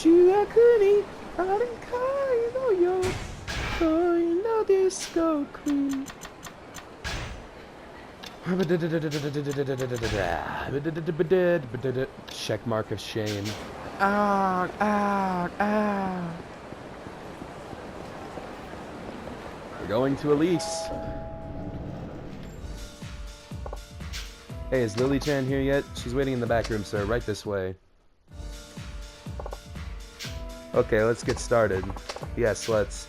主役にあるかいのよ恋のディスコクイーン Check mark of shame. Ah, ah, ah. We're going to Elise. Hey, is Lily Chan here yet? She's waiting in the back room, sir. Right this way. Okay, let's get started. Yes, let's.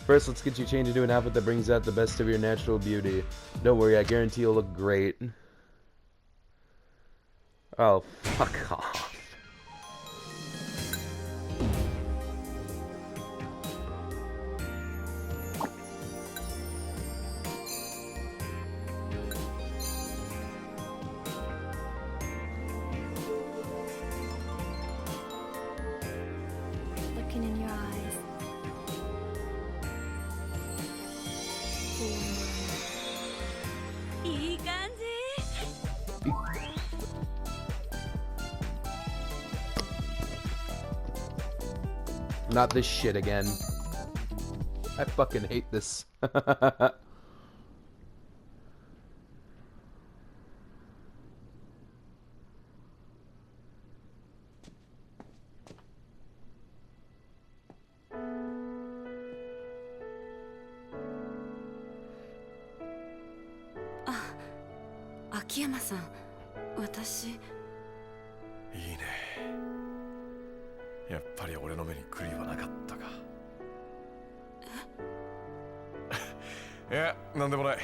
First, let's get you changed into an outfit that brings out the best of your natural beauty. Don't worry, I guarantee you'll look great. Oh, fuck off. Looking in your eyes. Not this shit again. I fucking hate this. Akiyama-san, 私。いいね。やっぱり俺の目に狂いはなかったか。いや、なんでもない。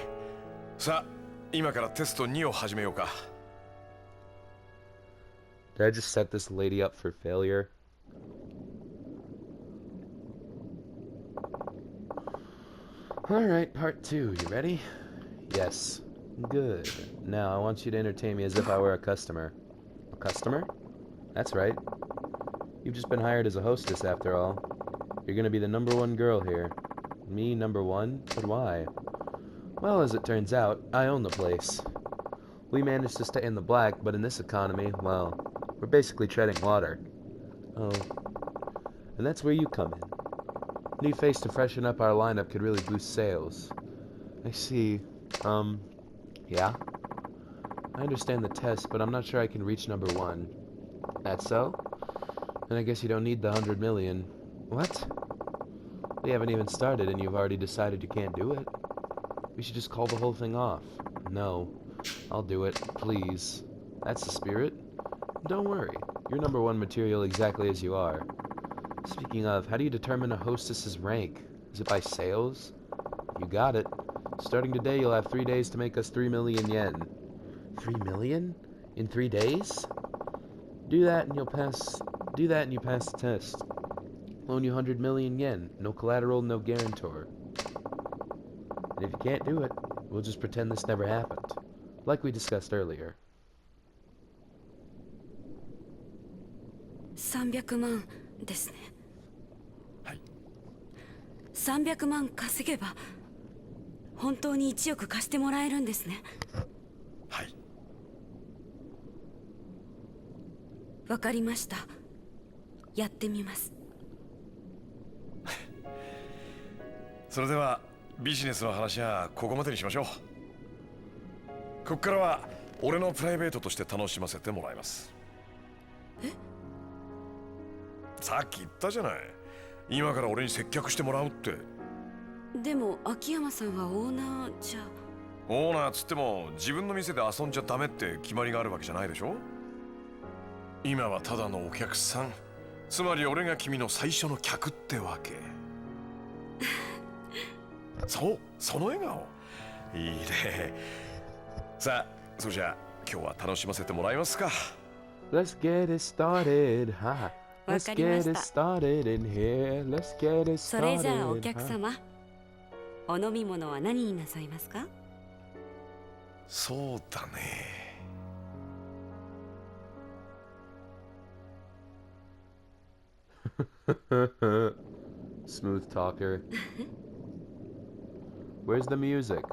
さあ、今からテスト2を始めようか。Did I just set this lady up for failure? Alright, part 2. You ready? Yes. Good. Now, I want you to entertain me as if I were a customer. A customer? That's right. You've just been hired as a hostess, after all. You're gonna be the #1 girl here. Me, #1? But why? Well, as it turns out, I own the place. We managed to stay in the black, but in this economy, well, we're basically treading water. Oh. And that's where you come in. New face to freshen up our lineup could really boost sales. I see. Yeah? I understand the test, but I'm not sure I can reach #1. That's so? Then I guess you don't need the 100 million. What? We haven't even started and you've already decided you can't do it? We should just call the whole thing off. No. I'll do it, please. That's the spirit. Don't worry. You're #1 material exactly as you are. Speaking of, how do you determine a hostess's rank? Is it by sales? You got it. Starting today, you'll have 3 days to make us 3 million yen. 3 million? In 3 days? Do that and you pass the test. Loan you 100 million yen. No collateral, no guarantor. And if you can't do it, we'll just pretend this never happened. Like we discussed earlier. 300万ですね。はい。300万稼げば本当に1億貸してもらえるんですね。はい。わかりました。やってみます。それではビジネスの話はここまでにしましょう。ここからは俺のプライベートとして楽しませてもらいます。え？さっき言ったじゃない。今から俺に接客してもらうって。でも秋山さんはオーナーじゃ。オーナーつっても自分の店で遊んじゃダメって決まりがあるわけじゃないでしょ。今はただのお客さん。つまり俺が君の最初の客ってわけ。そう、その笑顔。いいね。さあ、それじゃあ今日は楽しませてもらいますか。Let's get it started, ha. Let's get it started in here. Let's get it started. それじゃあお客様、お飲み物は何になさいますか？そうだね。Smooth talker. Where's the music?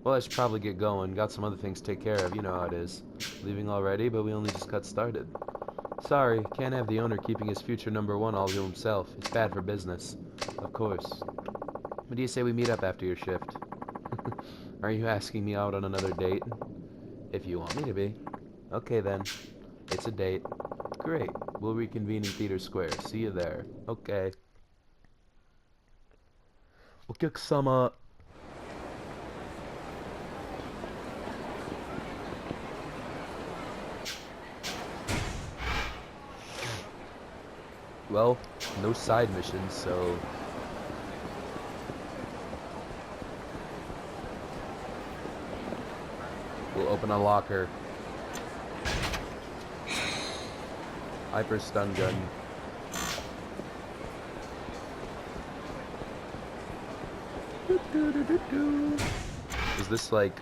Well, I should probably get going. Got some other things to take care of. You know how it is. Leaving already, but we only just got started. Sorry, can't have the owner keeping his future #1 all to himself. It's bad for business. Of course. What do you say we meet up after your shift? Are you asking me out on another date? If you want me to be. Okay then. It's a date. Great. We'll reconvene in Theater Square. See you there. Okay. お客様. Well, no side missions, so... We'll open a locker. Hyper stun gun. Is this like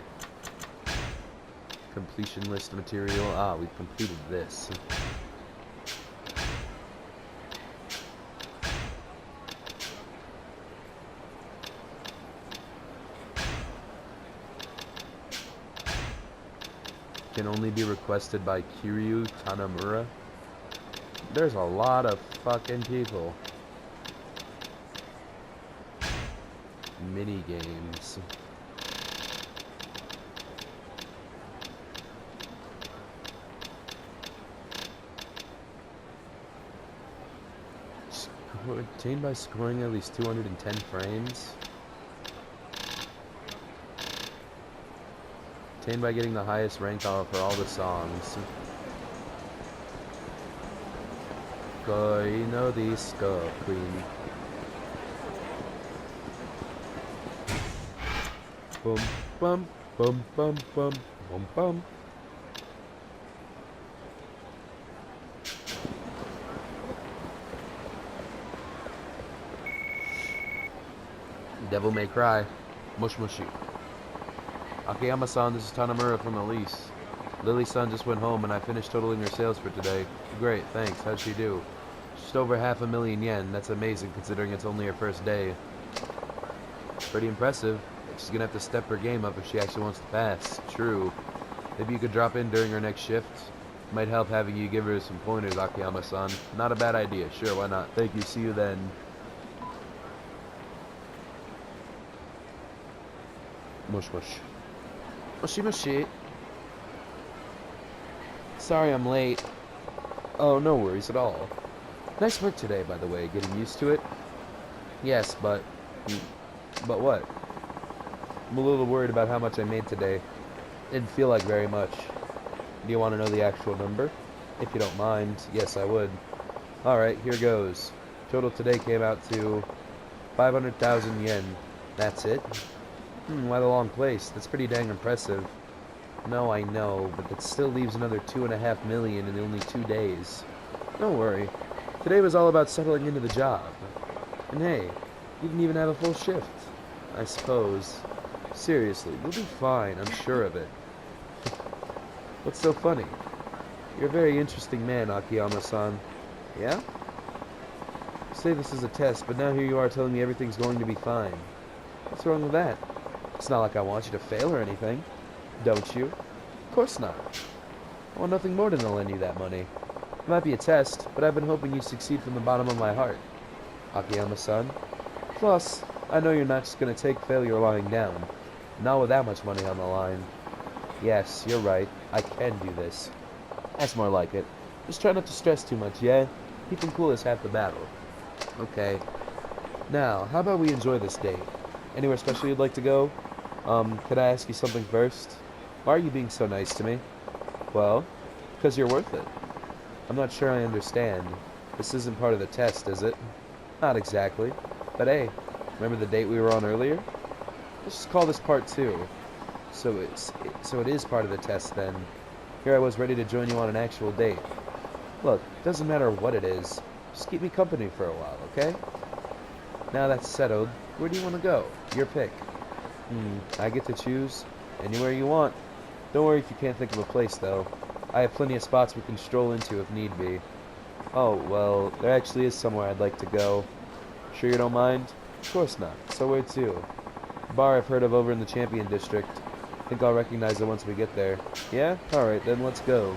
completion list material? Ah, we've completed this. Can only be requested by Kiryu Tanamura. There's a lot of fucking people. Mini games. Obtained by scoring at least 210 frames. Obtained by getting the highest rank for all the songs. Koi no disco queen. Bum bum bum bum bum bum bum. Devil May Cry. Mush mushy. Akiyama-san, this is Tanamura from Elise. Lily-san just went home and I finished totaling her sales for today. Great, thanks. How'd she do? Just over 500,000 yen. That's amazing considering it's only her first day. Pretty impressive. She's gonna have to step her game up if she actually wants to pass. True. Maybe you could drop in during her next shift. Might help having you give her some pointers, Akiyama-san. Not a bad idea. Sure, why not? Thank you. See you then. Mush mush. Mushy mushy. Sorry I'm late. Oh, no worries at all. Nice work today, by the way. Getting used to it? Yes, but... But what? I'm a little worried about how much I made today. Didn't feel like very much. Do you want to know the actual number? If you don't mind. Yes, I would. Alright, here goes. Total today came out to 500,000 yen. That's it? Why the long place? That's pretty dang impressive. No, I know, but that still leaves another 2.5 million in only 2 days. Don't worry. Today was all about settling into the job. And hey, you didn't even have a full shift. I suppose. Seriously, you'll be fine, I'm sure of it. What's so funny? You're a very interesting man, Akiyama-san. Yeah? You say this is a test, but now here you are telling me everything's going to be fine. What's wrong with that? It's not like I want you to fail or anything. Don't you? Of course not. I want nothing more than to lend you that money. It might be a test, but I've been hoping you succeed from the bottom of my heart. Akiyama-san. Plus, I know you're not just going to take failure lying down. Not with that much money on the line. Yes, you're right. I can do this. That's more like it. Just try not to stress too much, yeah? Keeping cool is half the battle. Okay. Now, how about we enjoy this date? Anywhere special you'd like to go? Could I ask you something first? Why are you being so nice to me? Well, because you're worth it. I'm not sure I understand. This isn't part of the test, is it? Not exactly. But hey, remember the date we were on earlier? Let's just call this part 2. So it is part of the test then. Here I was ready to join you on an actual date. Look, doesn't matter what it is. Just keep me company for a while, okay? Now that's settled, where do you want to go? Your pick. I get to choose? Anywhere you want. Don't worry if you can't think of a place, though. I have plenty of spots we can stroll into if need be. Oh, well, there actually is somewhere I'd like to go. Sure you don't mind? Of course not. So where to? A bar I've heard of over in the Champion District. Think I'll recognize it once we get there. Yeah? Alright, then let's go.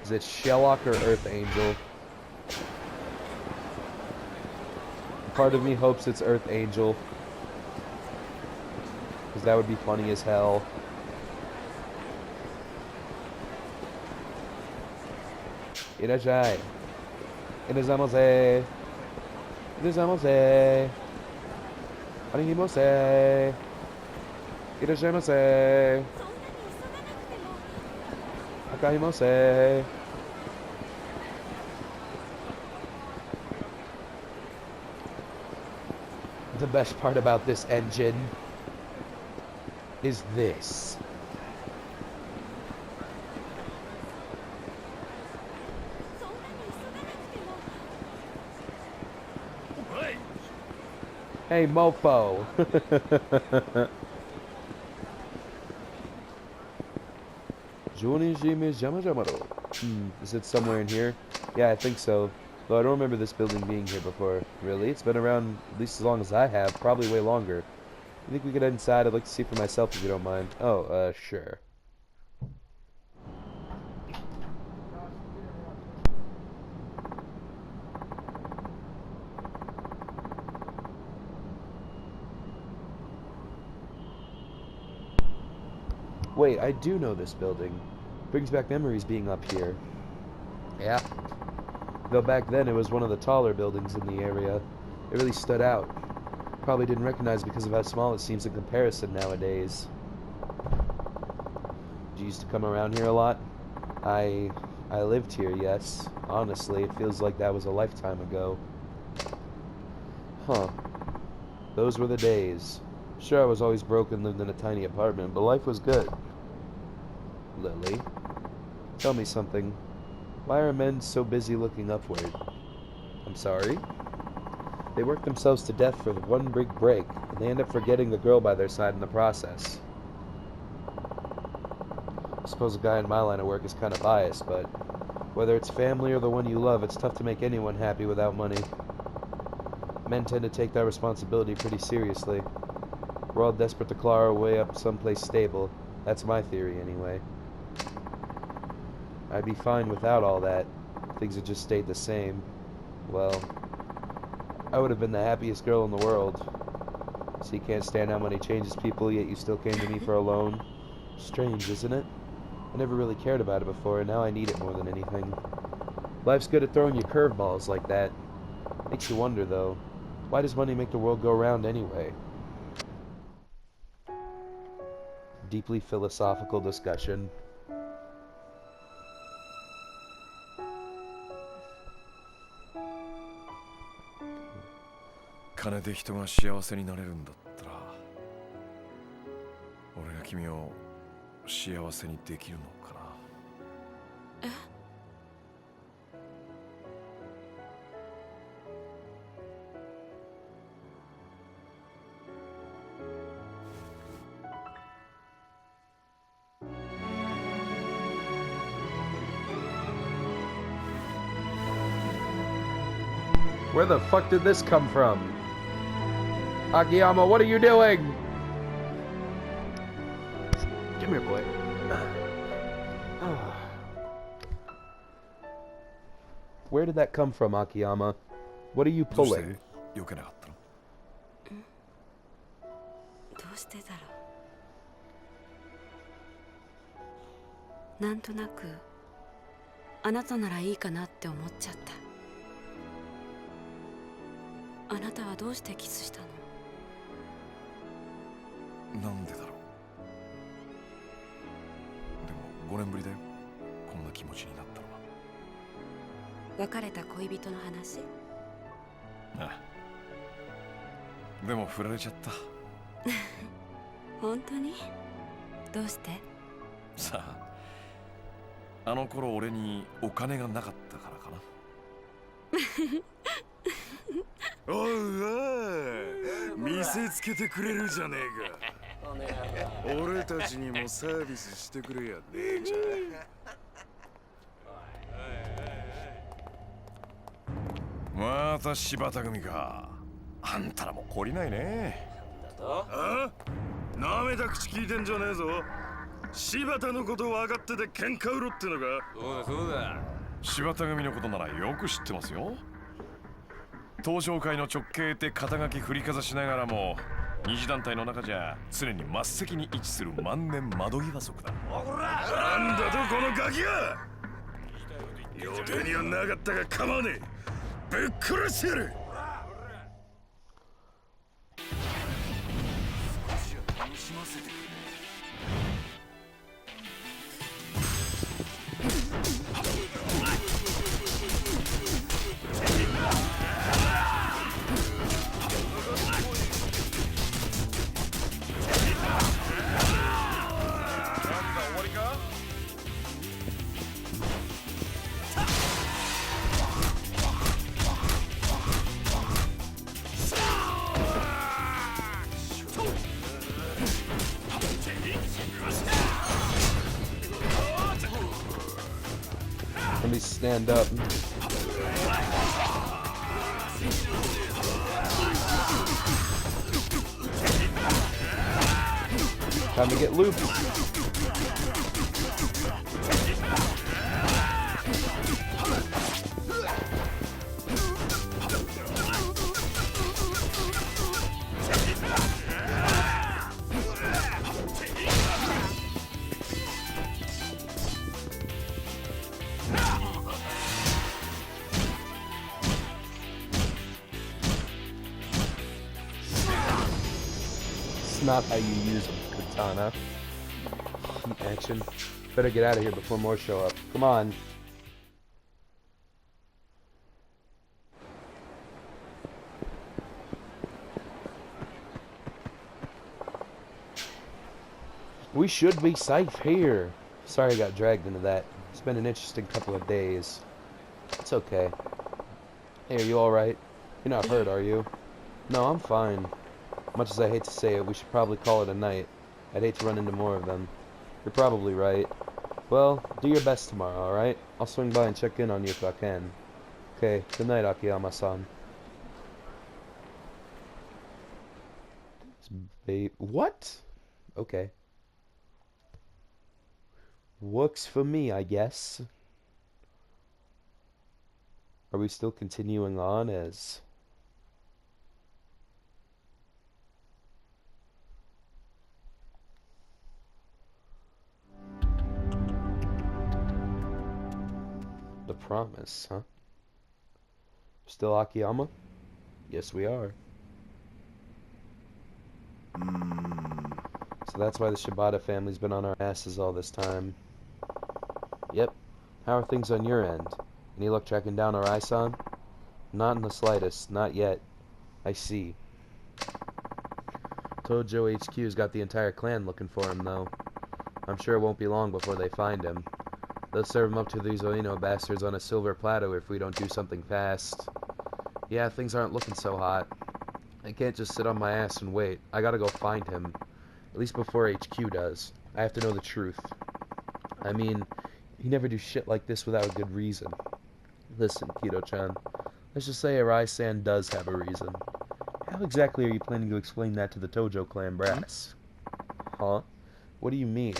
Is it Sherlock or Earth Angel? Part of me hopes it's Earth Angel. Because that would be funny as hell. Irashai. Irazamose. Irazamose. Arimose. Irashaimose. Akahimose. The best part about this engine is this. Hey, mofo. Is it somewhere in here? Yeah, I think so. Though I don't remember this building being here before. Really? It's been around at least as long as I have. Probably way longer. You think we could head inside? I'd like to see for myself if you don't mind. Oh, sure. Wait, I do know this building. Brings back memories being up here. Yeah. Though back then it was one of the taller buildings in the area. It really stood out. Probably didn't recognize because of how small it seems in comparison nowadays. Did you used to come around here a lot? I lived here, yes. Honestly, it feels like that was a lifetime ago. Huh. Those were the days. Sure, I was always broke and lived in a tiny apartment, but life was good. Lily, tell me something. Why are men so busy looking upward? I'm sorry? They work themselves to death for the one big break, and they end up forgetting the girl by their side in the process. I suppose a guy in my line of work is kind of biased, but whether it's family or the one you love, it's tough to make anyone happy without money. Men tend to take that responsibility pretty seriously. We're all desperate to claw our way up someplace stable. That's my theory, anyway. I'd be fine without all that. Things had just stayed the same. Well, I would have been the happiest girl in the world. So you can't stand how money changes people, yet you still came to me for a loan. Strange, isn't it? I never really cared about it before, and now I need it more than anything. Life's good at throwing you curveballs like that. Makes you wonder, though. Why does money make the world go round anyway? Deeply philosophical discussion.金で人が幸せになれるんだったら、俺が君を幸せにできるのかな。えWhere the fuck did this come from? Akiyama, what are you doing? Come here, boy. Where did that come from, Akiyama? What are you pulling? よけなかったの？どうしてだろう。なんとなくあなたならいいかなって思っちゃった。あなたはどうしてキスしたの？なんでだろう。でも5年ぶりだよ。こんな気持ちになったのは。別れた恋人の話？ああ。でも振られちゃった。本当に？どうして？さあ、あの頃俺にお金がなかったからかな。おいおい、見せつけてくれるじゃねえか。俺たちにもサービスしてくれや、姉ちゃん。また柴田組か。あんたらも懲りないね。あ？なめた口聞いてんじゃねえぞ。柴田のこと分かってて喧嘩売ろってのか。そうだそうだ。柴田組のことならよく知ってますよ。東商会の直系って肩書き振りかざしながらも二次団体の中じゃ常に末席に位置する万年窓際族だ。なんだとこのガキが。予定にはなかったが構わねえ。ぶっ殺してやる。楽しませてくれ。Let me stand up. Time to get looped. It's not how you use a katana. Heat action. Better get out of here before more show up. Come on. We should be safe here. Sorry I got dragged into that. It's been an interesting couple of days. It's okay. Hey, are you alright? You're not hurt, are you? No, I'm fine. Much as I hate to say it, we should probably call it a night. I'd hate to run into more of them. You're probably right. Well, do your best tomorrow, alright? I'll swing by and check in on you if I can. Okay, good night, Akiyama-san. What? Okay. Works for me, I guess. Are we still continuing on as... The Promise, huh? Still Akiyama? Yes, we are. So that's why the Shibata family's been on our asses all this time. Yep. How are things on your end? Any luck tracking down Arai-san? Not in the slightest. Not yet. I see. Tojo HQ's got the entire clan looking for him, though. I'm sure it won't be long before they find him. They'll serve him up to these Oino bastards on a silver platter if we don't do something fast. Yeah, things aren't looking so hot. I can't just sit on my ass and wait. I gotta go find him. At least before HQ does. I have to know the truth. I mean, you never do shit like this without a good reason. Listen, Kido-chan. Let's just say Arai-san does have a reason. How exactly are you planning to explain that to the Tojo clan brass? Huh? What do you mean?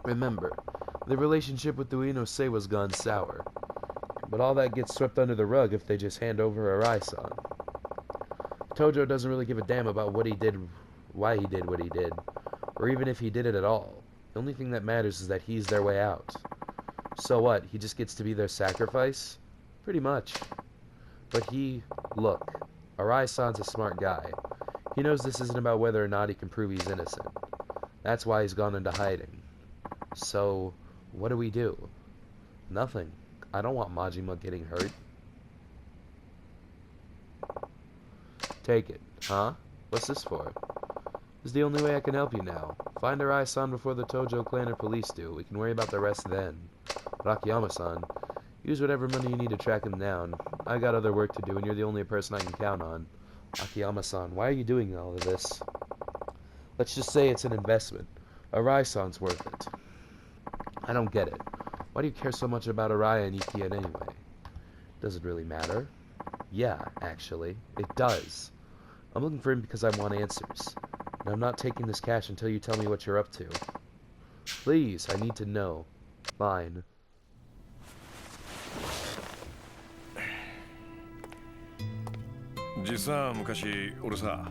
Remember, the relationship with the Ueno-Seiwa's gone sour. But all that gets swept under the rug if they just hand over Arai-san. Tojo doesn't really give a damn about what he did, why he did what he did, or even if he did it at all. The only thing that matters is that he's their way out. So what, he just gets to be their sacrifice? Pretty much. But look, Arai-san's a smart guy. He knows this isn't about whether or not he can prove he's innocent. That's why he's gone into hiding. So, what do we do? Nothing. I don't want Majima getting hurt. Take it. Huh? What's this for? This is the only way I can help you now. Find Arai-san before the Tojo clan or police do. We can worry about the rest then. But Akiyama-san, use whatever money you need to track him down. I got other work to do, and you're the only person I can count on. Akiyama-san, why are you doing all of this? Let's just say it's an investment. Arai-san's worth it. I don't get it. Why do you care so much about Arai and Ikiya anyway? Does it really matter? Yeah, actually. It does. I'm looking for him because I want answers. And I'm not taking this cash until you tell me what you're up to. Please, I need to know. Fine. 実は昔俺さ、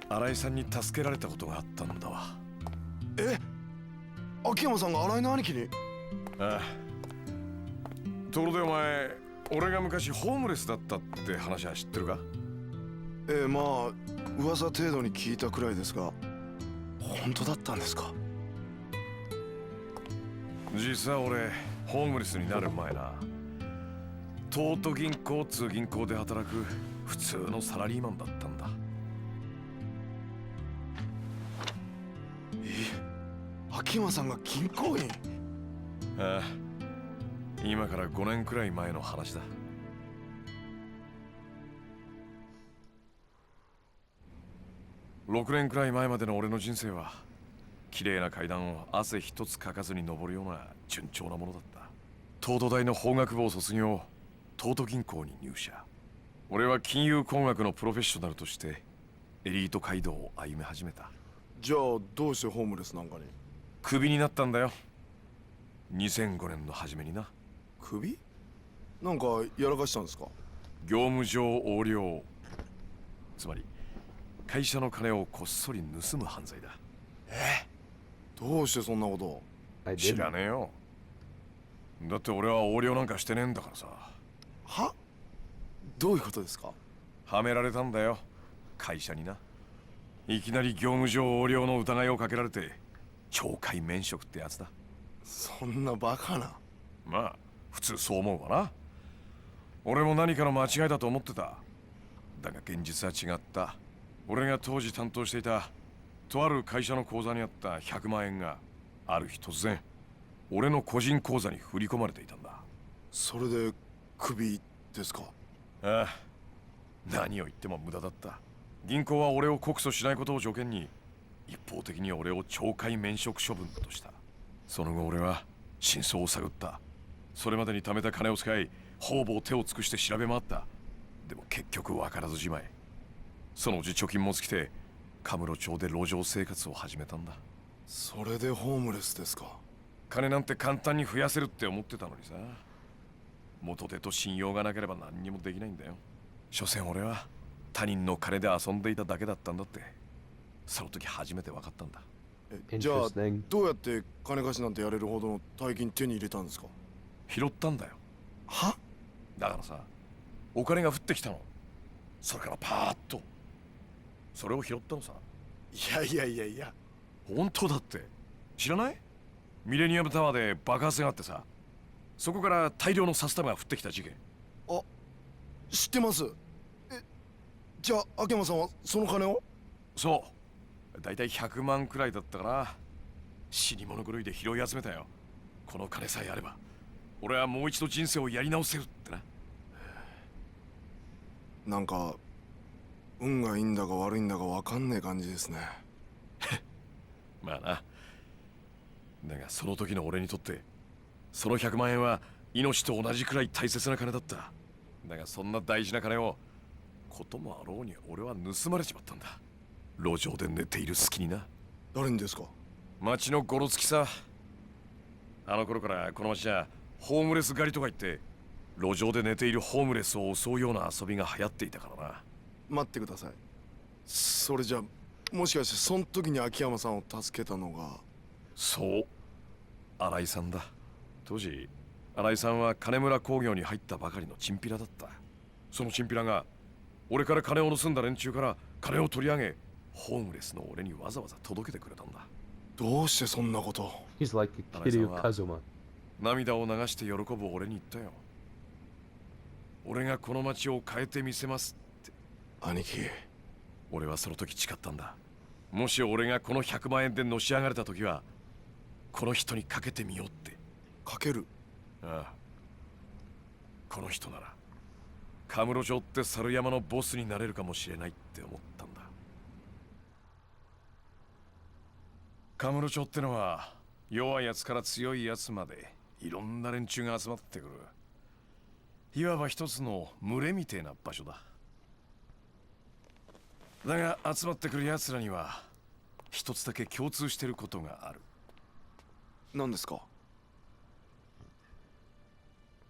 新井さんに助けられたことがあったんだわ。え、秋山さんが新井の兄貴に？ああ。ところでお前、俺が昔ホームレスだったって話は知ってるか？まあ噂程度に聞いたくらいですが、本当だったんですか？実は俺、ホームレスになる前な、東都銀行通銀行で働く普通のサラリーマンだったんだ。秋山さんが銀行員？ああ、今から5年くらい前の話だ。6年くらい前までの俺の人生は、綺麗な階段を汗一つかかずに登るような順調なものだった。東都大の法学部を卒業、東都銀行に入社。俺は金融工学のプロフェッショナルとしてエリート街道を歩み始めた。じゃあどうしてホームレスなんかに？クビになったんだよ、2005年の初めにな。クビ？なんかやらかしたんですか？業務上横領、つまり会社の金をこっそり盗む犯罪だ。どうしてそんなことを？ I 知 didn't. らねえよ。だって俺は横領なんかしてねえんだからさ。は？どういうことですか？はめられたんだよ、会社にな。いきなり業務上横領の疑いをかけられて懲戒免職ってやつだ。そんなバカな。まあ普通そう思うわな。俺も何かの間違いだと思ってた。だが現実は違った。俺が当時担当していたとある会社の口座にあった100万円がある日突然俺の個人口座に振り込まれていたんだ。それでクビですか？ああ、何を言っても無駄だった。銀行は俺を告訴しないことを条件に一方的に俺を懲戒免職処分とした。その後俺は真相を探った。それまでに貯めた金を使い方々手を尽くして調べ回った。でも結局分からずじまい。そのうち貯金も尽きてカムロ町で路上生活を始めたんだ。それでホームレスですか？金なんて簡単に増やせるって思ってたのにさ、元手と信用がなければ何にもできないんだよ。所詮俺は他人の金で遊んでいただけだったんだって、その時初めて分かったんだ。じゃあ Interesting. どうやって金貸しなんてやれるほどの大金手に入れたんですか？拾ったんだよ。は？だからさ、お金が降ってきたの。それからパーッとそれを拾ったのさ。いや。本当だって。知らない？ミレニアムタワーで爆発があってさ、そこから大量の札束が降ってきた事件。あ、知ってます。じゃあ秋山さんはその金を？そう、だいたい100万くらいだったから、死に物狂いで拾い集めたよ。この金さえあれば俺はもう一度人生をやり直せるってな。なんか運がいいんだか悪いんだか分かんねえ感じですね。まあな。だがその時の俺にとってその100万円は命と同じくらい大切な金だった。だがそんな大事な金をこともあろうに俺は盗まれちまったんだ。路上で寝ている隙にな。誰にですか？町のゴロつきさ。あの頃からこの町はホームレス狩りとか言って路上で寝ているホームレスを襲うような遊びが流行っていたからな。待ってください。それじゃもしかしてその時に秋山さんを助けたのが？そう、新井さんだ。当時新井さんは金村工業に入ったばかりのチンピラだった。そのチンピラが俺から金を盗んだ連中から金を取り上げ、ホームレスの俺にわざわざ届けてくれたんだ。どうしてそんなこと？ He's like a Kiryu Kazuma. 涙を流して喜ぶ俺に言ったよ。俺がこの町を変えてみせますって。兄貴。俺はその時誓ったんだ。もし俺がこの100万円でのし上がれた時はこの人にかけてみようって。かける？ああ、この人ならカムロ町って猿山のボスになれるかもしれないって思ったんだ。カムロ町ってのは弱いやつから強いやつまでいろんな連中が集まってくる、いわば一つの群れみてえな場所だ。だが集まってくるやつらには一つだけ共通してることがある。何ですか？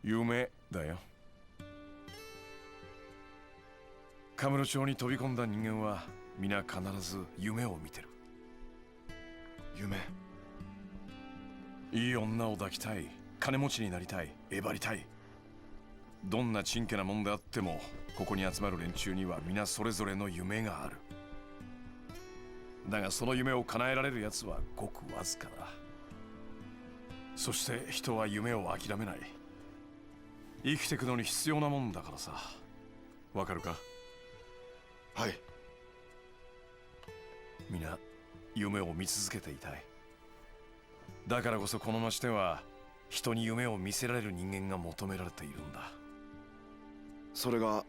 夢だよ。カムロ町に飛び込んだ人間は皆必ず夢を見てる。夢。いい女を抱きたい、金持ちになりたい、えばりたい。どんなちんけなもんであっても、ここに集まる連中には皆それぞれの夢がある。だがその夢を叶えられるやつはごくわずかだ。そして人は夢を諦めない。生きていくのに必要なもんだからさ。わかるか？はい。皆夢を見続けていたい。だからこそこの町では人に夢を見せられる人間が求められているんだ。それが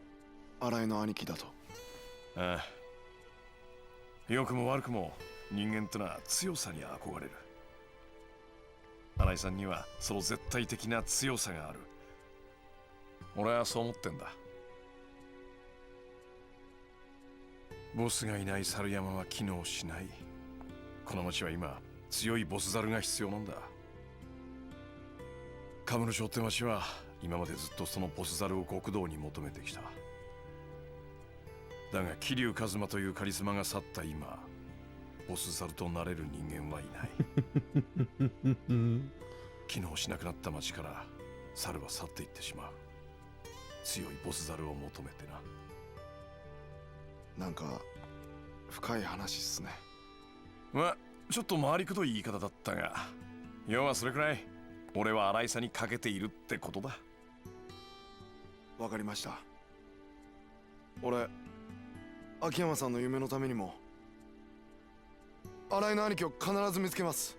新井の兄貴だと。ああ、良くも悪くも人間ってのは強さに憧れる。新井さんにはその絶対的な強さがある。俺はそう思ってんだ。ボスがいない猿山は機能しない。この町は今強いボス猿が必要なんだ。カムロ町って町は今までずっとそのボス猿を極道に求めてきた。だが桐生一馬というカリスマが去った今、ボス猿となれる人間はいない機能しなくなった町から猿は去っていってしまう。強いボス猿を求めてな。なんか深い話っすね。まあちょっと回りくどい言い方だったが、要はそれくらい俺は新井さんにかけているってことだ。わかりました。俺秋山さんの夢のためにも新井の兄貴を必ず見つけます。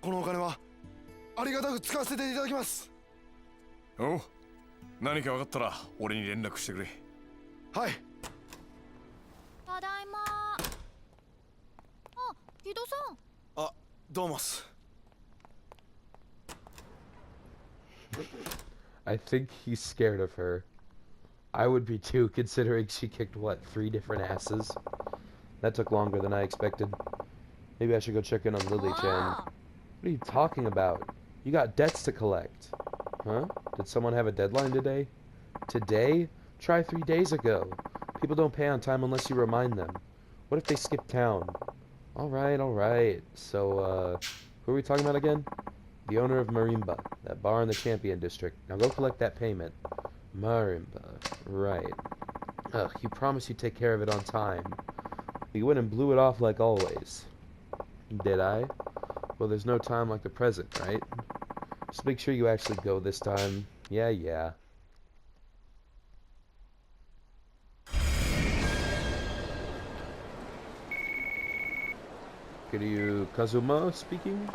このお金はありがたく使わせていただきます。おう、何か分かったら俺に連絡してくれ。はい。ただいま。あ、木戸さん。あ、どうもっす。I think he's scared of her. I would be too, considering she kicked, what, 3 different asses? That took longer than I expected. Maybe I should go check in on Lily-chan. What are you talking about? You got debts to collect. Huh? Did someone have a deadline today? Today? Try 3 days ago. People don't pay on time unless you remind them. What if they skip town? Alright. So, who are we talking about again? The owner of Marimba, that bar in the Champion District. Now go collect that payment. Marimba, right. Ugh, you promised you'd take care of it on time. You went and blew it off like always. Did I? Well, there's no time like the present, right? Just make sure you actually go this time. Yeah. Kiryu Kazuma speaking?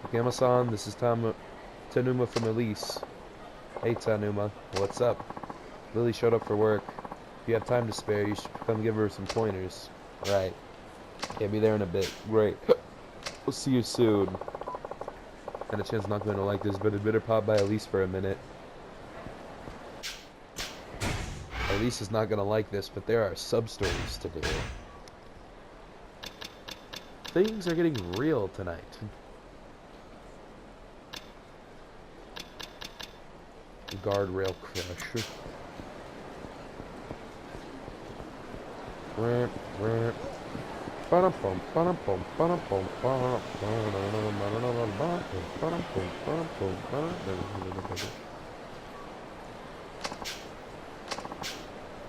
Akiyama-san, this is Tanuma from Elise. Hey Tanuma, what's up? Lily showed up for work. If you have time to spare, you should come give her some pointers. Right. Can't be there in a bit. Great. We'll see you soon. Had a chance not going to like this, but it better pop by Elise for a minute. Elise is not going to like this, but there are sub-stories to do. Things are getting real tonight. Guardrail crush.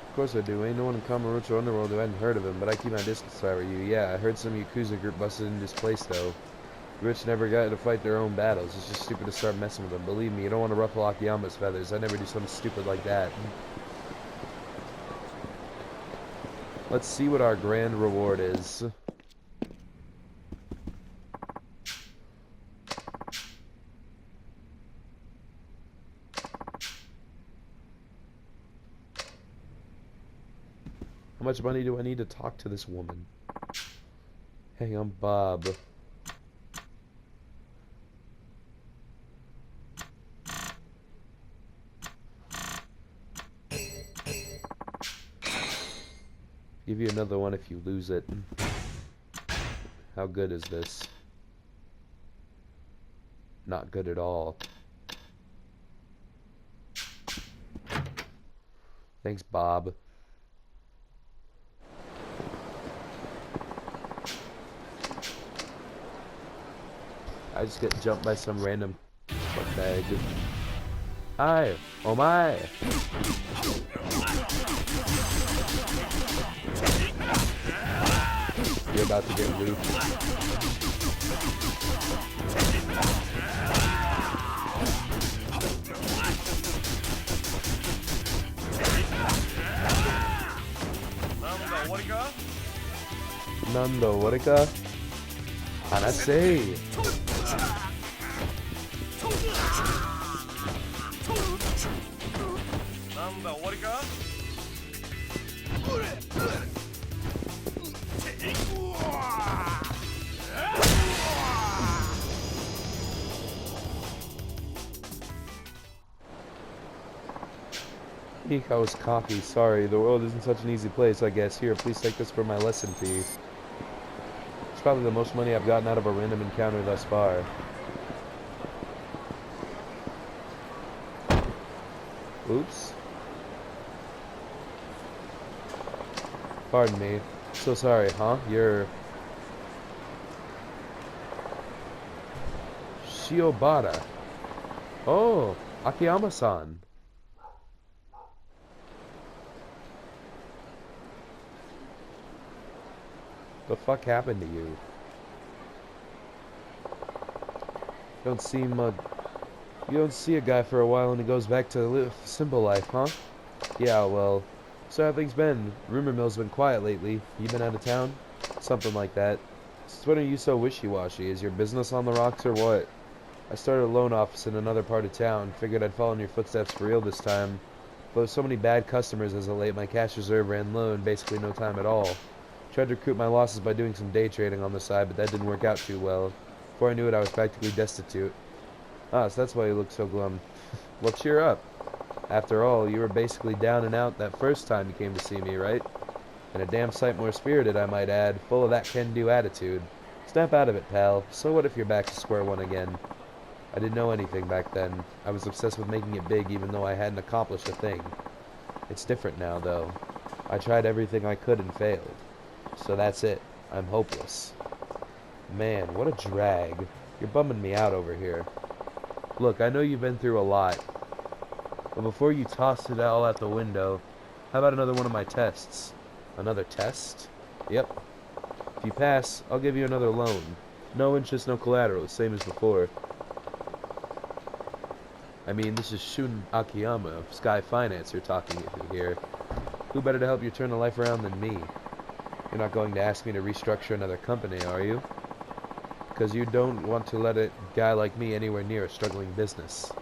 Of course I do. Ain't no one in Kamurocho Underworld who hadn't heard of him, but I keep my distance if I were you. Yeah, I heard some Yakuza group busted into this place, though. The rich never got to fight their own battles. It's just stupid to start messing with them. Believe me, you don't want to ruffle Akiyama's feathers. I'd never do something stupid like that. Let's see what our grand reward is. How much money do I need to talk to this woman? Hey, I'm Bob. Give you another one if you lose it. How good is this? not good at all. Thanks, Bob. I just get jumped by some random bag. Hi! Oh my! You're about to get looped. Nando, Warika? Hanase! House coffee. Sorry, the world isn't such an easy place, I guess. Here, please take this for my lesson fee. It's probably the most money I've gotten out of a random encounter thus far. Oops. Pardon me. So sorry, huh? You're... Shiobara. Oh, Akiyama-san. The fuck happened to you? You don't see a guy for a while and he goes back to simple life, huh? Yeah, well, so how things been? Rumor mill's been quiet lately. You been out of town? Something like that. Since when are you so wishy-washy? Is your business on the rocks or what? I started a loan office in another part of town. Figured I'd follow in your footsteps for real this time. But with so many bad customers as of late, my cash reserve ran low and basically no time at all. Tried to recoup my losses by doing some day trading on the side, but that didn't work out too well. Before I knew it, I was practically destitute. Ah, so that's why you look so glum. Well, cheer up. After all, you were basically down and out that first time you came to see me, right? And a damn sight more spirited, I might add, full of that can-do attitude. Snap out of it, pal. So what if you're back to square one again? I didn't know anything back then. I was obsessed with making it big even though I hadn't accomplished a thing. It's different now, though. I tried everything I could and failed. So that's it. I'm hopeless. Man, what a drag. You're bumming me out over here. Look, I know you've been through a lot. But before you toss it all out the window, how about another one of my tests? Another test? Yep. If you pass, I'll give you another loan. No interest, no collateral, same as before. I mean, this is Shun Akiyama of Sky Finance you're talking to here. Who better to help you turn the life around than me? You're not going to ask me to restructure another company, are you? Because you don't want to let a guy like me anywhere near a struggling business.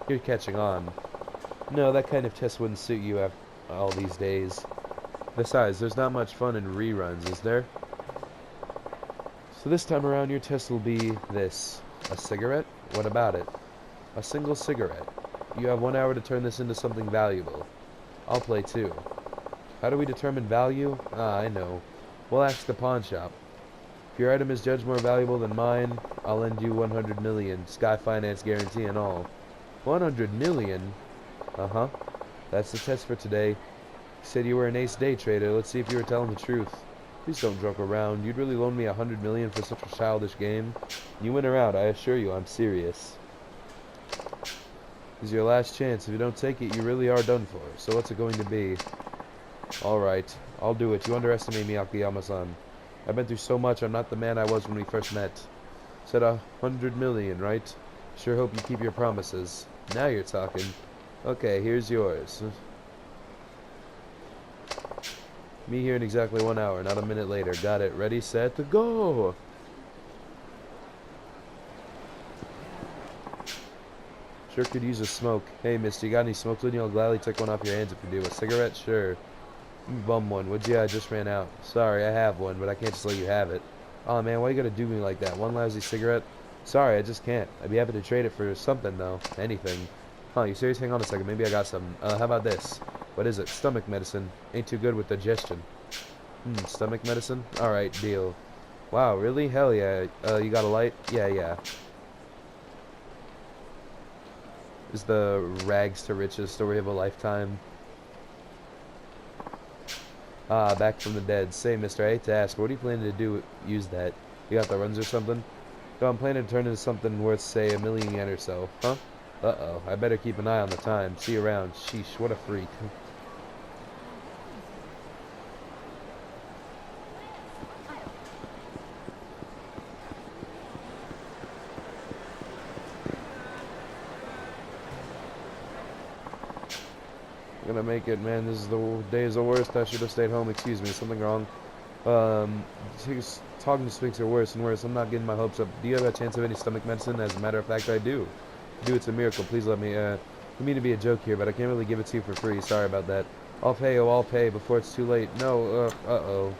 You're catching on. No, that kind of test wouldn't suit you all these days. Besides, there's not much fun in reruns, is there? So this time around, your test will be this. A cigarette? What about it? A single cigarette. You have 1 hour to turn this into something valuable. I'll play too. How do we determine value? Ah, I know. We'll ask the pawn shop. If your item is judged more valuable than mine, I'll lend you 100 million, Sky Finance guarantee and all. 100 million? Uh-huh. That's the test for today. You said you were an ace day trader. Let's see if you were telling the truth. Please don't joke around. You'd really loan me 100 million for such a childish game? You win or out, I assure you I'm serious. This is your last chance. If you don't take it, you really are done for. So what's it going to be? Alright, I'll do it. You underestimate me, Akiyama-san. I've been through so much, I'm not the man I was when we first met. Said 100 million, right? Sure hope you keep your promises. Now you're talking. Okay, here's yours. Me here in exactly 1 hour, not a minute later. Got it. Ready, set, go! Sure could use a smoke. Hey, mister, you got any smoke with you? I'll gladly take one off your hands if you do. A cigarette? Sure. You bum one, would you? I just ran out. Sorry, I have one, but I can't just let you have it. Oh man, why you gotta do me like that? One lousy cigarette? Sorry, I just can't. I'd be happy to trade it for something, though. Anything. Huh, you serious? Hang on a second. Maybe I got some. How about this? What is it? Stomach medicine. Ain't too good with digestion. Stomach medicine? Alright, deal. Wow, really? Hell yeah. You got a light? Yeah. Is the rags to riches story of a lifetime. Ah, back from the dead. Say, mister, I hate to ask, what are you planning to do? Use that? You got the runs or something? No, I'm planning to turn into something worth, say, $1 million yen or so. Huh? Uh-oh. I better keep an eye on the time. See you around. Sheesh, what a freak. Gonna make it, man. This is the day is the worst. I should have stayed home. Excuse me, something wrong. Talking to Sphinx are worse and worse. I'm not getting my hopes up. Do you have a chance of any stomach medicine? As a matter of fact, I do. If you do, it's a miracle. Please let me. I mean to be a joke here, but I can't really give it to you for free. Sorry about that. I'll pay. Oh, I'll pay before it's too late. No. Uh-oh.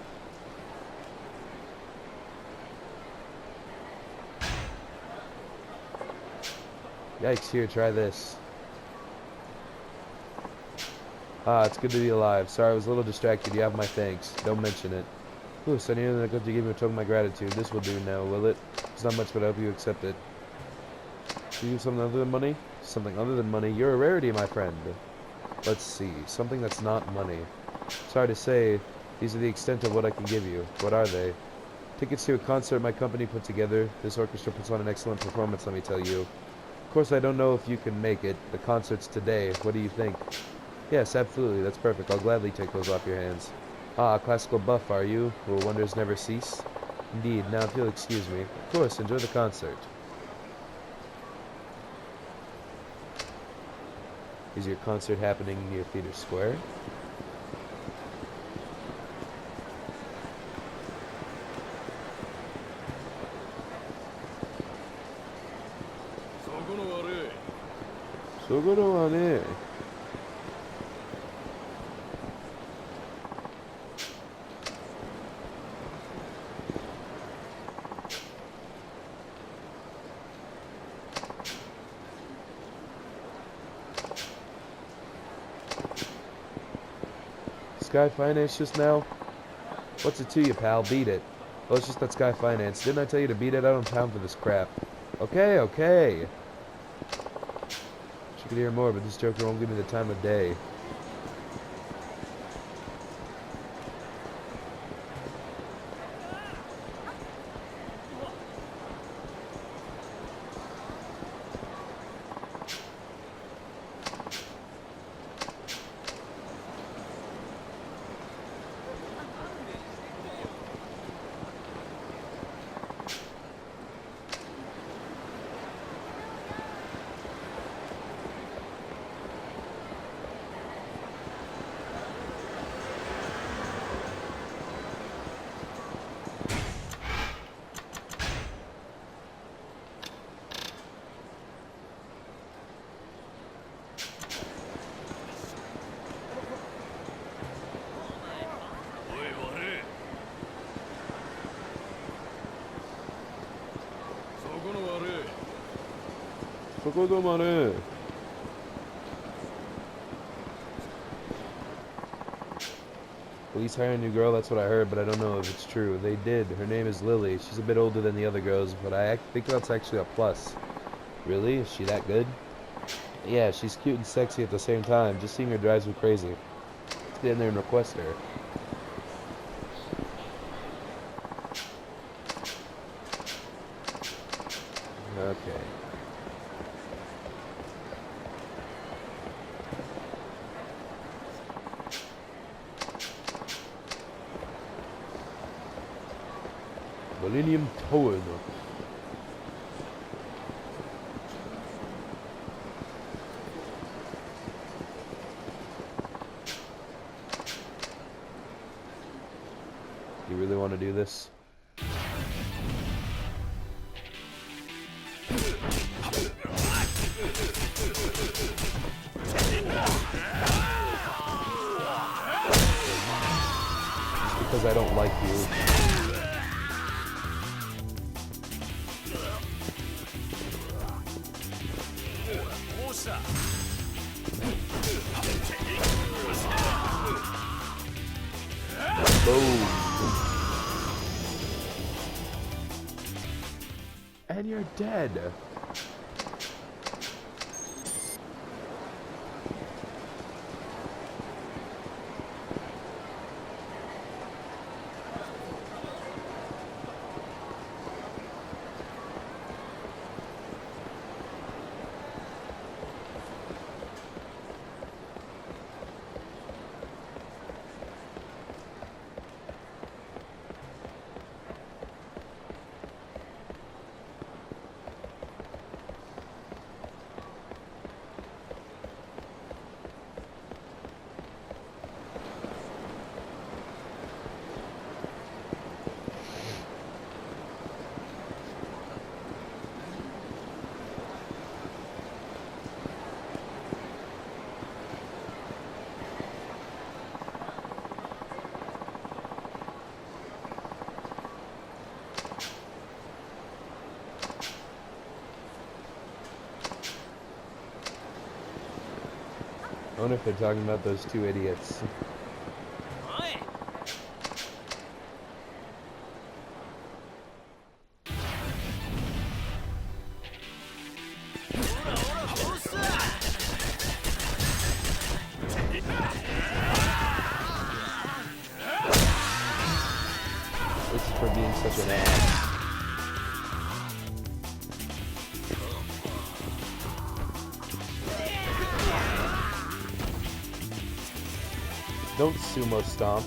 Yikes! Here, try this. Ah, it's good to be alive. Sorry, I was a little distracted. You have my thanks. Don't mention it. Ooh, so near that good to give me a token of my gratitude. This will do now, will it? It's not much, but I hope you accept it. Do you do something other than money? Something other than money? You're a rarity, my friend. Let's see. Something that's not money. Sorry to say, these are the extent of what I can give you. What are they? Tickets to a concert my company put together. This orchestra puts on an excellent performance, let me tell you. Of course, I don't know if you can make it. The concert's today. What do you think? Yes, absolutely. That's perfect. I'll gladly take those off your hands. Ah, classical buff, are you? Will wonders never cease? Indeed. Now, if you'll excuse me. Of course, enjoy the concert. Is your concert happening near Theater Square? Sogoro wa ne. Sky Finance just now? What's it to you, pal? Beat it. Well, it's just that Sky Finance. Didn't I tell you to beat it? I don't have time for this crap. Okay, okay. You could hear more, but this joker won't give me the time of day. Police hire a new girl, that's what I heard, but I don't know if it's true. They did. Her name is Lily. She's a bit older than the other girls, but I think that's actually a plus. Really? Is she that good? Yeah, she's cute and sexy at the same time. Just seeing her drives me crazy. Get in there and request her. Okay. Millennium Tower. You really want to do this? Just because I don't like you. Boom. And you're dead. I wonder if they're talking about those two idiots. This is for being such an ass. Don't sumo stomp.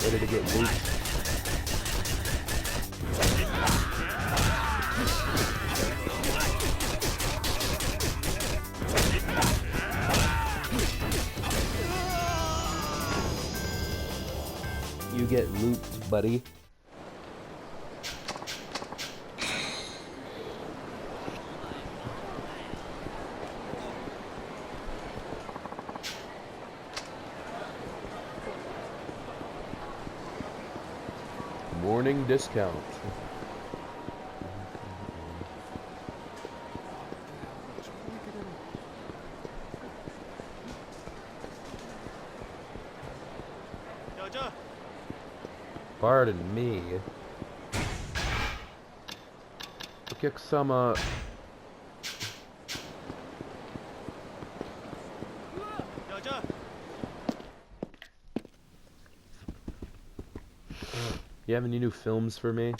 Ready to get looped. You get looped, buddy. Morning discount. Pardon me. Okyakusama. You have any new films for me?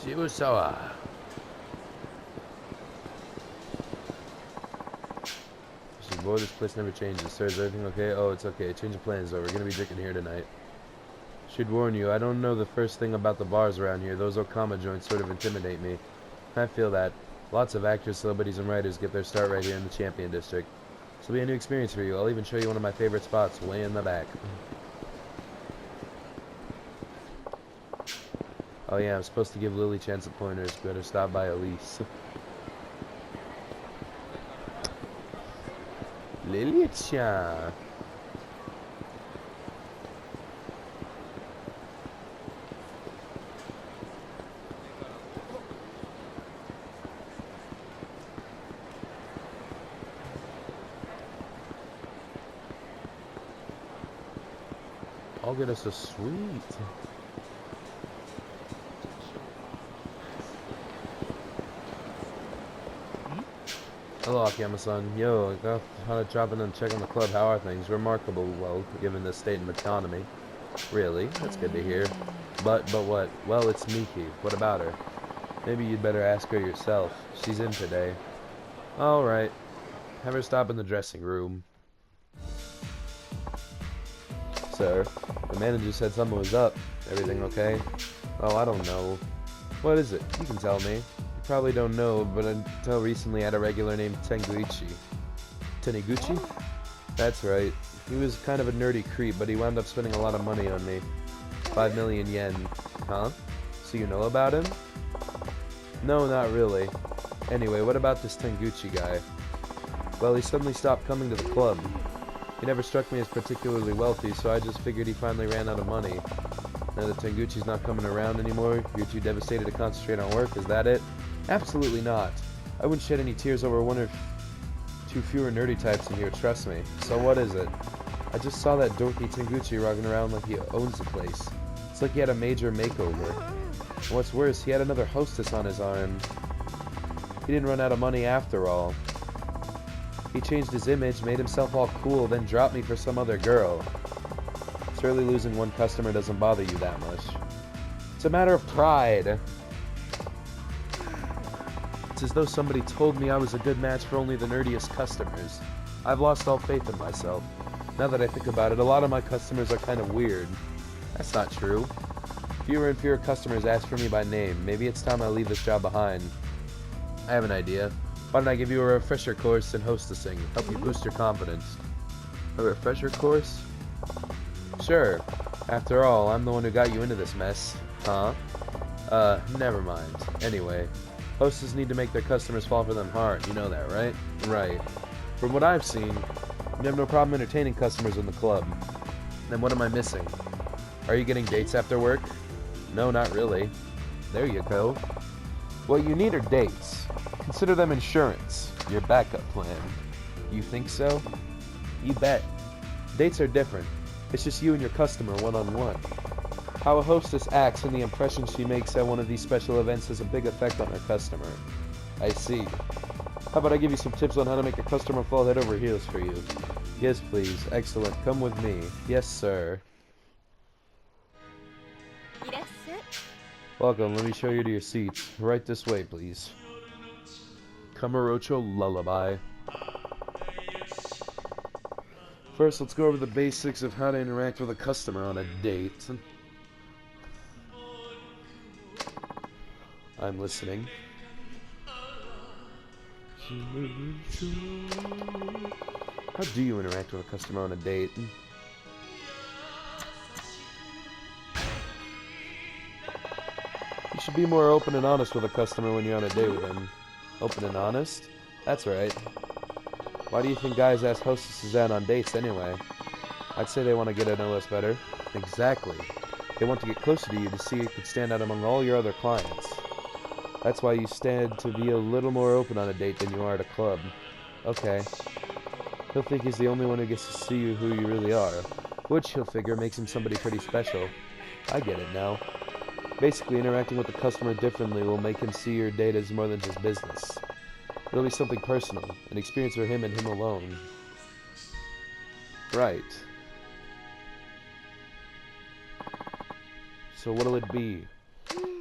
Shibusawa. Boy, this place never changes. Sir, is everything okay? Oh, it's okay. Change of plans, though. We're gonna be drinking here tonight. Should warn you, I don't know the first thing about the bars around here. Those Okama joints sort of intimidate me. I feel that. Lots of actors, celebrities, and writers get their start right here in the Champion District. This will be a new experience for you. I'll even show you one of my favorite spots, way in the back. Oh yeah, I'm supposed to give Lily chance of pointers. Better stop by Elise. Lily-chan. I'll get us a sweet. Hello, Akiyamer-san. Yo, I got to drop in and check on the club. How are things? Remarkable, well, given the state of economy. Really? That's good to hear. But what? Well, it's Miki. What about her? Maybe you'd better ask her yourself. She's in today. Alright. Have her stop in the dressing room. Sir, the manager said something was up. Everything okay? Oh, I don't know. What is it? You can tell me. Probably don't know, but until recently I had a regular named Tenguichi. Taniguchi? That's right. He was kind of a nerdy creep, but he wound up spending a lot of money on me. 5 million yen. Huh? So you know about him? No, not really. Anyway, what about this Tenguchi guy? Well, he suddenly stopped coming to the club. He never struck me as particularly wealthy, so I just figured he finally ran out of money. Now that Tenguchi's not coming around anymore, you're too devastated to concentrate on work, is that it? Absolutely not. I wouldn't shed any tears over one or two fewer nerdy types in here, trust me. So what is it? I just saw that dorky Tenguchi rocking around like he owns the place. It's like he had a major makeover. And what's worse, he had another hostess on his arm. He didn't run out of money after all. He changed his image, made himself all cool, then dropped me for some other girl. Surely losing one customer doesn't bother you that much. It's a matter of pride. It's as though somebody told me I was a good match for only the nerdiest customers. I've lost all faith in myself. Now that I think about it, a lot of my customers are kind of weird. That's not true. Fewer and fewer customers ask for me by name. Maybe it's time I leave this job behind. I have an idea. Why don't I give you a refresher course in hostessing? Help you boost your confidence. A refresher course? Sure. After all, I'm the one who got you into this mess. Huh? Never mind. Anyway, hostesses need to make their customers fall for them hard. You know that, right? Right. From what I've seen, you have no problem entertaining customers in the club. Then what am I missing? Are you getting dates after work? No, not really. There you go. What you need are dates. Consider them insurance. Your backup plan. You think so? You bet. Dates are different. It's just you and your customer one-on-one. How a hostess acts and the impression she makes at one of these special events has a big effect on her customer. I see. How about I give you some tips on how to make a customer fall head over heels for you? Yes, please. Excellent. Come with me. Yes, sir. Welcome. Let me show you to your seats. Right this way, please. Kamurocho Lullaby. First, let's go over the basics of how to interact with a customer on a date. I'm listening. How do you interact with a customer on a date? You should be more open and honest with a customer when you're on a date with them. Open and honest? That's right. Why do you think guys ask hostesses out on dates anyway? I'd say they want to get to know us better. Exactly. They want to get closer to you to see if you could stand out among all your other clients. That's why you stand to be a little more open on a date than you are at a club. Okay. He'll think he's the only one who gets to see you who you really are, which he'll figure makes him somebody pretty special. I get it now. Basically, interacting with the customer differently will make him see your date as more than just business. It'll be something personal, an experience for him and him alone. Right. So what'll it be?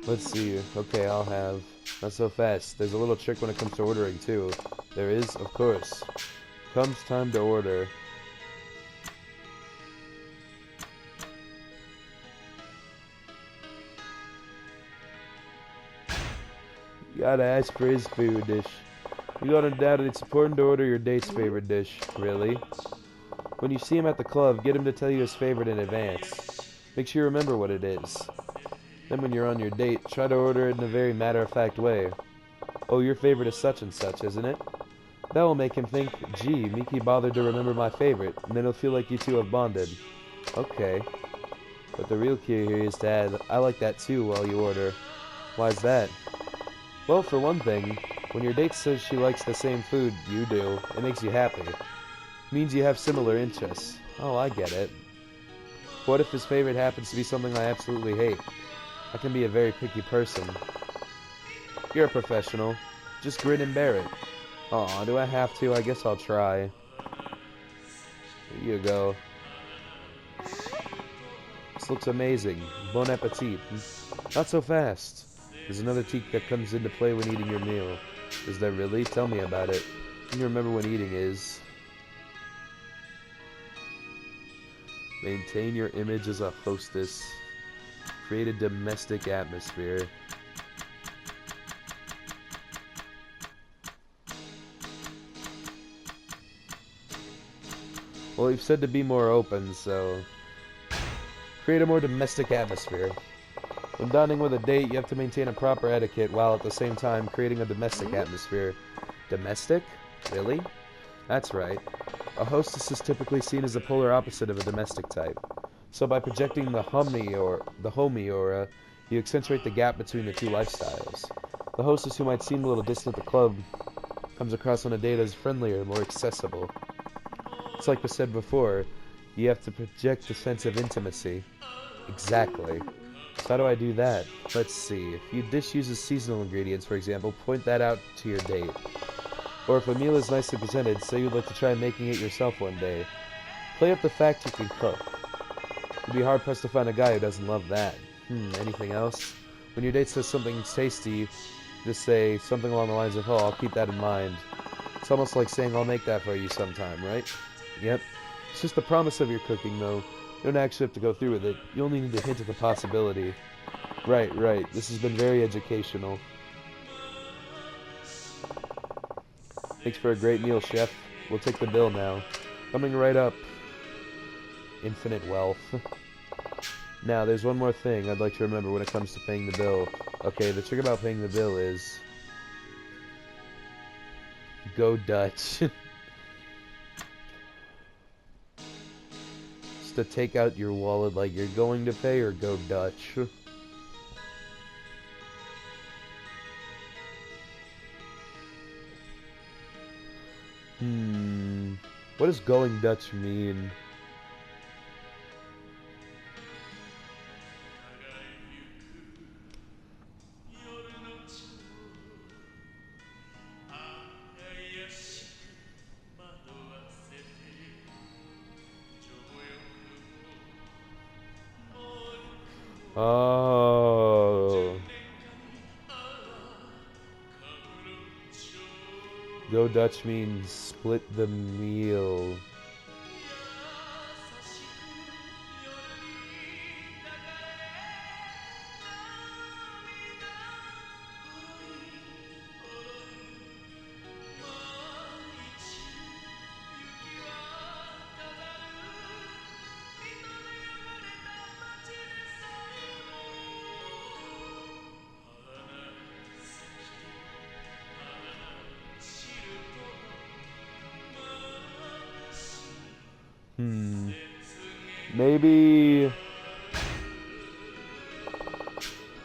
Let's see. Okay, I'll have... Not so fast. There's a little trick when it comes to ordering, too. There is, of course. Comes time to order. You gotta ask for his favorite dish. You got no doubt it's important to order your date's favorite dish. Really? When you see him at the club, get him to tell you his favorite in advance. Make sure you remember what it is. Then when you're on your date, try to order it in a very matter-of-fact way. Oh, your favorite is such and such, isn't it? That will make him think, gee, Miki bothered to remember my favorite, and then he'll feel like you two have bonded. Okay. But the real key here is to add, I like that too, while you order. Why's that? Well, for one thing, when your date says she likes the same food you do, it makes you happy. It means you have similar interests. Oh, I get it. What if his favorite happens to be something I absolutely hate? I can be a very picky person. You're a professional. Just grin and bear it. Aw, do I have to? I guess I'll try. Here you go. This looks amazing. Bon appetit. Not so fast. There's another technique that comes into play when eating your meal. Is there really? Tell me about it. You remember when eating is. Maintain your image as a hostess. Create a domestic atmosphere. Well, you've said to be more open, so... Create a more domestic atmosphere. When dining with a date, you have to maintain a proper etiquette while at the same time creating a domestic atmosphere. Domestic? Really? That's right. A hostess is typically seen as the polar opposite of a domestic type. So by projecting the homey aura, you accentuate the gap between the two lifestyles. The hostess who might seem a little distant at the club comes across on a date as friendlier, more accessible. It's like I said before, you have to project a sense of intimacy. Exactly. So how do I do that? Let's see. If your dish uses seasonal ingredients, for example, point that out to your date. Or if a meal is nicely presented, say you'd like to try making it yourself one day. Play up the fact you can cook. You'd be hard-pressed to find a guy who doesn't love that. Anything else? When your date says something tasty, just say something along the lines of, oh, I'll keep that in mind. It's almost like saying, I'll make that for you sometime, right? Yep. It's just the promise of your cooking, though. You don't actually have to go through with it. You only need to hint at the possibility. Right, right. This has been very educational. Thanks for a great meal, chef. We'll take the bill now. Coming right up. Infinite wealth. Now, there's one more thing I'd like to remember when it comes to paying the bill. Okay, the trick about paying the bill is... Go Dutch. Just to take out your wallet like you're going to pay, or go Dutch. What does going Dutch mean? Oh. Go Dutch means split the meal. Maybe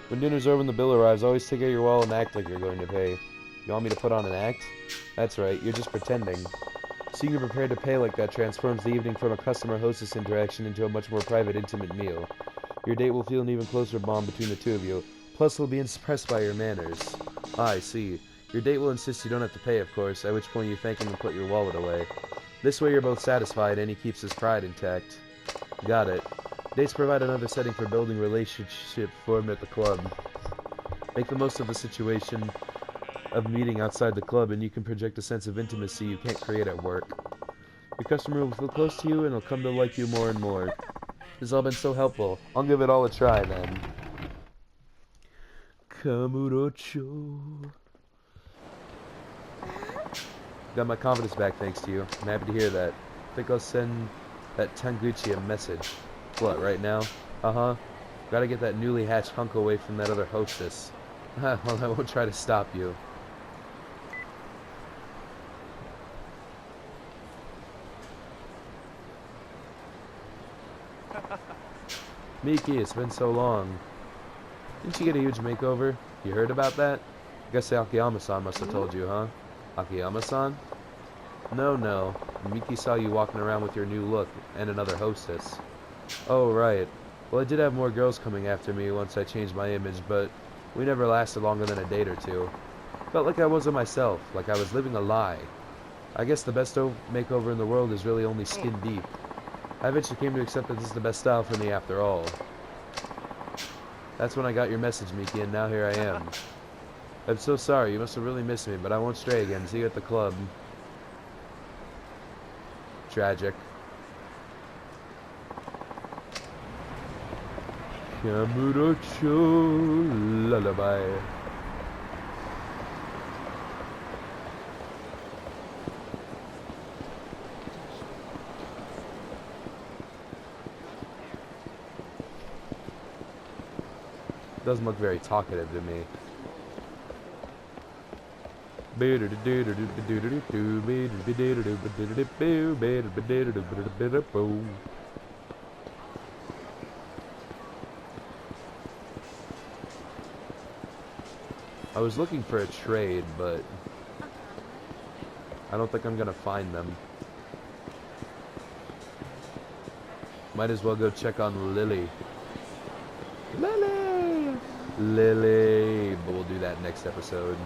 when dinner's over and the bill arrives, always take out your wallet and act like you're going to pay. You want me to put on an act? That's right, you're just pretending. Seeing you prepared to pay like that transforms the evening from a customer-hostess interaction into a much more private, intimate meal. Your date will feel an even closer bond between the two of you. Plus, he'll be impressed by your manners. Ah, I see. Your date will insist you don't have to pay, of course, at which point you thank him and put your wallet away. This way you're both satisfied and he keeps his pride intact. Got it. Dates provide another setting for building relationship formed at the club. Make the most of the situation of meeting outside the club and you can project a sense of intimacy you can't create at work. Your customer will feel close to you and will come to like you more and more. This has all been so helpful. I'll give it all a try then. Kamurocho. Got my confidence back thanks to you. I'm happy to hear that. I think I'll send that Tanguchi a message. What, right now? Uh-huh. Gotta get that newly hatched hunk away from that other hostess. Well, I won't try to stop you. Miki, it's been so long. Didn't you get a huge makeover? You heard about that? I guess Akiyama-san must have told you, huh? Akiyama-san? No. Miki saw you walking around with your new look, and another hostess. Oh, right. Well, I did have more girls coming after me once I changed my image, but we never lasted longer than a date or two. Felt like I wasn't myself, like I was living a lie. I guess the best makeover in the world is really only skin deep. I eventually came to accept that this is the best style for me after all. That's when I got your message, Miki, and now here I am. I'm so sorry, you must have really missed me, but I won't stray again. See you at the club. Tragic. Kamurocho lullaby. Doesn't look very talkative to me. I was looking for a trade, but I don't think I'm gonna find them. Might as well go check on Lily. Lily! But we'll do that next episode.